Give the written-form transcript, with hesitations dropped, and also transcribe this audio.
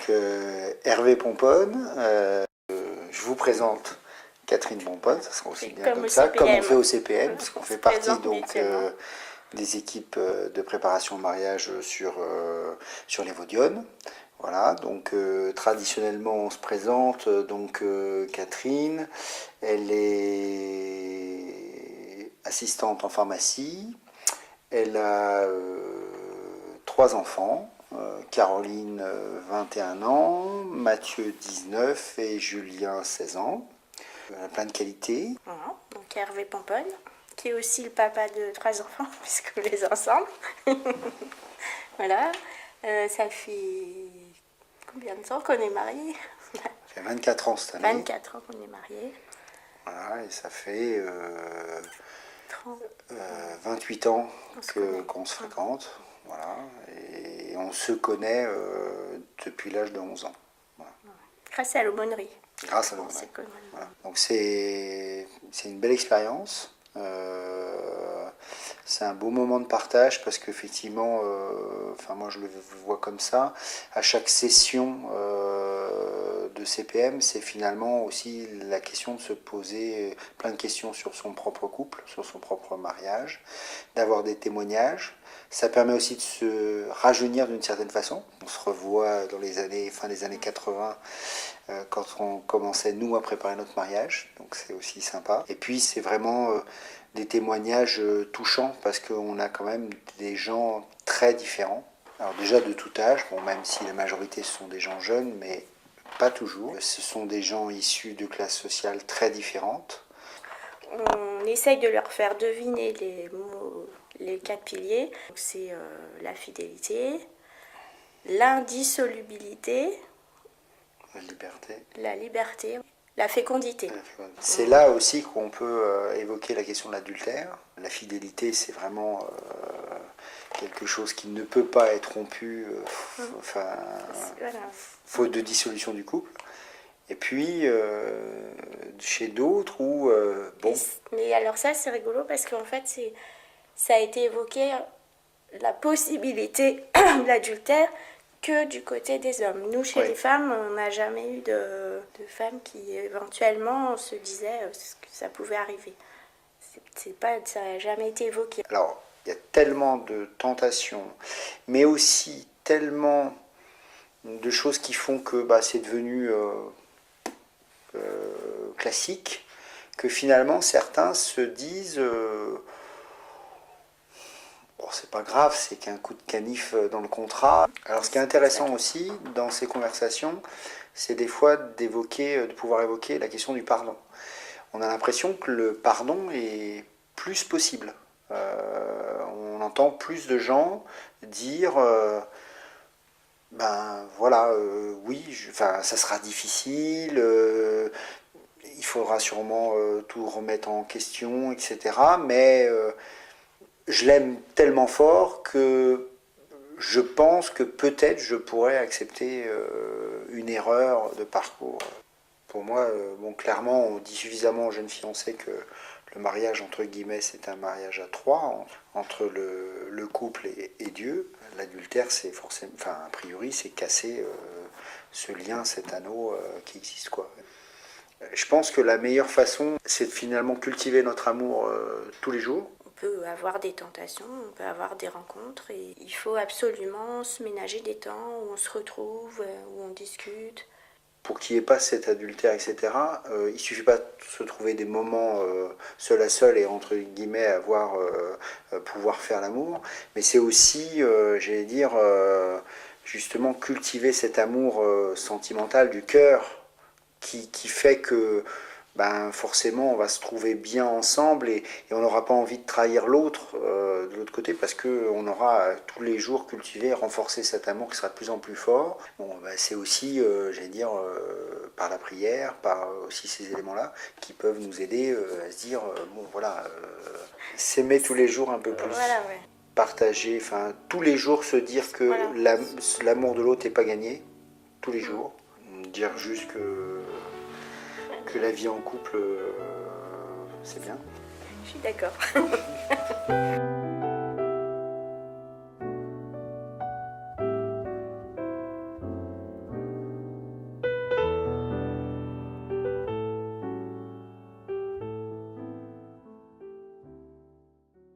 Hervé Pomponne, je vous présente Catherine Pomponne, ça sera aussi bien comme ça, comme on fait au CPM, parce qu'on fait partie donc des équipes de préparation au mariage sur les Vaudionnes. Voilà, donc traditionnellement on se présente, donc Catherine, elle est assistante en pharmacie, elle a 3 enfants, Caroline 21 ans, Mathieu 19 et Julien 16 ans. Elle a plein de qualités. Voilà, donc Hervé Pomponne, qui est aussi le papa de 3 enfants, puisque les ensemble. Voilà, ça fait combien de temps qu'on est mariés? Ça fait 24 ans cette année. 24 ans qu'on est mariés. Voilà, et ça fait 28 ans qu'on se fréquente. Voilà, et on se connaît depuis l'âge de 11 ans. Voilà. Grâce à l'aumônerie. Grâce à l'aumônerie. Voilà. Donc c'est une belle expérience. C'est un beau moment de partage parce qu'effectivement, moi je le vois comme ça, à chaque session de CPM, c'est finalement aussi la question de se poser plein de questions sur son propre couple, sur son propre mariage, d'avoir des témoignages. Ça permet aussi de se rajeunir d'une certaine façon. On se revoit dans les fin des années 80, quand on commençait nous à préparer notre mariage, donc c'est aussi sympa. Et puis c'est vraiment des témoignages touchants parce qu'on a quand même des gens très différents. Alors déjà de tout âge, bon, même si la majorité sont des gens jeunes, mais pas toujours. Ce sont des gens issus de classes sociales très différentes. On essaye de leur faire deviner les 4 piliers. C'est la fidélité, l'indissolubilité, la liberté, la fécondité. C'est là aussi qu'on peut évoquer la question de l'adultère. La fidélité, c'est vraiment quelque chose qui ne peut pas être rompu, faute de dissolution du couple. Et puis, chez d'autres où... Mais alors ça, c'est rigolo parce qu'en fait, ça a été évoqué, la possibilité de l'adultère, que du côté des hommes. Nous, chez les femmes, on n'a jamais eu de femmes qui éventuellement se disaient que ça pouvait arriver. Ça n'a jamais été évoqué. Alors, il y a tellement de tentations, mais aussi tellement de choses qui font que c'est devenu classique, que finalement certains se disent c'est pas grave, c'est qu'un coup de canif dans le contrat. Alors ce qui est intéressant aussi dans ces conversations, c'est des fois de pouvoir évoquer la question du pardon. On a l'impression que le pardon est plus possible. On entend plus de gens dire ça sera difficile, il faudra sûrement tout remettre en question, etc. Mais je l'aime tellement fort que je pense que peut-être je pourrais accepter une erreur de parcours. Pour moi, clairement, on dit suffisamment aux jeunes fiancés que le mariage, entre guillemets, c'est un mariage à 3, entre le couple et Dieu. L'adultère, c'est forcément, a priori, c'est casser ce lien, cet anneau qui existe, quoi. Je pense que la meilleure façon, c'est de finalement cultiver notre amour tous les jours. On peut avoir des tentations, on peut avoir des rencontres et il faut absolument se ménager des temps où on se retrouve, où on discute. Pour qu'il n'y ait pas cet adultère, etc., il ne suffit pas de se trouver des moments seul à seul et entre guillemets pouvoir faire l'amour, mais c'est aussi, justement cultiver cet amour sentimental du cœur qui fait que forcément on va se trouver bien ensemble et on n'aura pas envie de trahir l'autre de l'autre côté parce qu'on aura tous les jours cultivé, renforcé cet amour qui sera de plus en plus fort. C'est aussi, par la prière, par aussi ces éléments-là qui peuvent nous aider à se dire, s'aimer tous les jours un peu plus. Partager, tous les jours se dire que l'amour de l'autre n'est pas gagné, tous les jours. Dire juste que la vie en couple, c'est bien. Je suis d'accord.